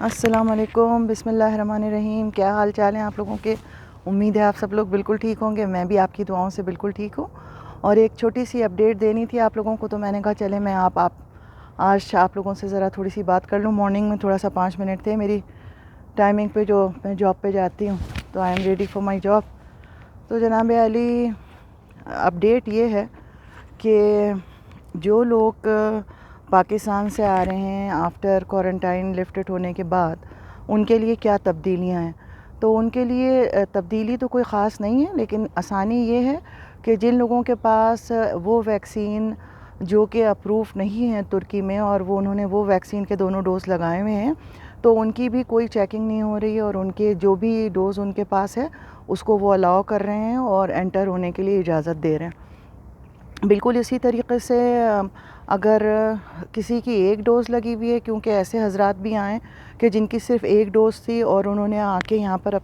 السلام علیکم، بسم اللہ الرحمن الرحیم۔ کیا حال چال ہیں آپ لوگوں کے؟ امید ہے آپ سب لوگ بالکل ٹھیک ہوں گے۔ میں بھی آپ کی دعاؤں سے بالکل ٹھیک ہوں، اور ایک چھوٹی سی اپڈیٹ دینی تھی آپ لوگوں کو، تو میں نے کہا چلے میں آج آپ لوگوں سے ذرا تھوڑی سی بات کر لوں۔ مارننگ میں تھوڑا سا 5 منٹ تھے میری ٹائمنگ پہ، جو میں جاب پہ جاتی ہوں، تو I am ready for my job. تو جناب علی، اپڈیٹ یہ ہے کہ جو لوگ پاکستان سے آ رہے ہیں آفٹر کوارنٹائن لفٹڈ ہونے کے بعد، ان کے لیے کیا تبدیلیاں ہیں۔ تو ان کے لیے تبدیلی تو کوئی خاص نہیں ہے، لیکن آسانی یہ ہے کہ جن لوگوں کے پاس وہ ویکسین جو کہ اپروف نہیں ہے ترکی میں، اور انہوں نے وہ ویکسین کے دونوں ڈوز لگائے ہوئے ہیں، تو ان کی بھی کوئی چیکنگ نہیں ہو رہی ہے، اور ان کے جو بھی ڈوز ان کے پاس ہے اس کو وہ الاؤ کر رہے ہیں اور انٹر ہونے کے لیے اجازت دے رہے ہیں۔ بالکل اسی طریقے سے اگر کسی کی ایک ڈوز لگی ہوئی ہے، کیونکہ ایسے حضرات بھی آئیں کہ جن کی صرف ایک ڈوز تھی، اور انہوں نے آ کے یہاں پر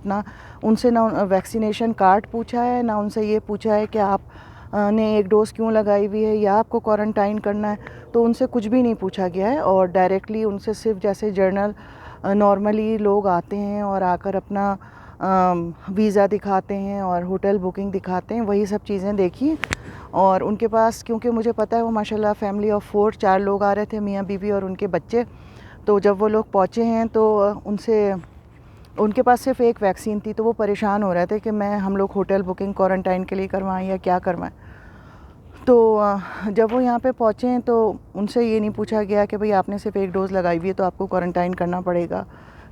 ان سے نہ ویکسینیشن کارڈ پوچھا ہے، نہ ان سے یہ پوچھا ہے کہ آپ نے ایک ڈوز کیوں لگائی ہوئی ہے یا آپ کو کوارنٹائن کرنا ہے، تو ان سے کچھ بھی نہیں پوچھا گیا ہے، اور ڈائریکٹلی ان سے صرف جیسے جرنل نارملی لوگ آتے ہیں اور آ کر اپنا ویزا دکھاتے ہیں اور ہوٹل بکنگ دکھاتے ہیں، وہی سب چیزیں دیکھی۔ اور ان کے پاس، کیونکہ مجھے پتہ ہے وہ ماشاءاللہ فیملی آف 4 لوگ آ رہے تھے، میاں بیوی اور ان کے بچے، تو جب وہ لوگ پہنچے ہیں تو ان کے پاس صرف ایک ویکسین تھی، تو وہ پریشان ہو رہے تھے کہ ہم لوگ ہوٹل بکنگ کوارنٹائن کے لیے کروائیں یا کیا کروائیں۔ تو جب وہ یہاں پہ پہنچے ہیں تو ان سے یہ نہیں پوچھا گیا کہ بھئی آپ نے صرف ایک ڈوز لگائی ہوئی ہے تو آپ کو کوارنٹائن کرنا پڑے گا،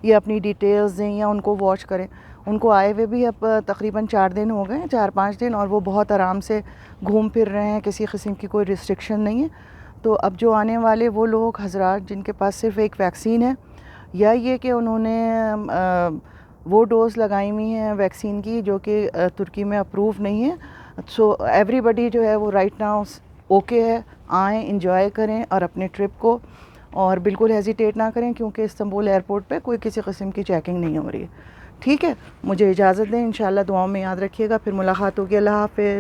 یا اپنی ڈیٹیلز دیں یا ان کو واچ کریں۔ ان کو آئے ہوئے بھی اب تقریباً 4 دن ہو گئے، 4-5 دن، اور وہ بہت آرام سے گھوم پھر رہے ہیں، کسی قسم کی کوئی ریسٹرکشن نہیں ہے۔ تو اب جو آنے والے وہ لوگ حضرات جن کے پاس صرف ایک ویکسین ہے، یا یہ کہ انہوں نے وہ ڈوز لگائی ہوئی ہیں ویکسین کی جو کہ ترکی میں اپروو نہیں ہے، سو ایوری بڈی جو ہے وہ رائٹ ناؤ اوکے ہے، آئیں انجوائے کریں اور اپنے ٹرپ کو، اور بالکل ہیزیٹیٹ نہ کریں، کیونکہ استنبول ایئرپورٹ پہ کوئی کسی قسم کی چیکنگ نہیں ہو رہی ہے۔ ٹھیک ہے، مجھے اجازت دیں، انشاءاللہ دعاؤں میں یاد رکھیے گا، پھر ملاقات ہوگی۔ اللہ حافظ۔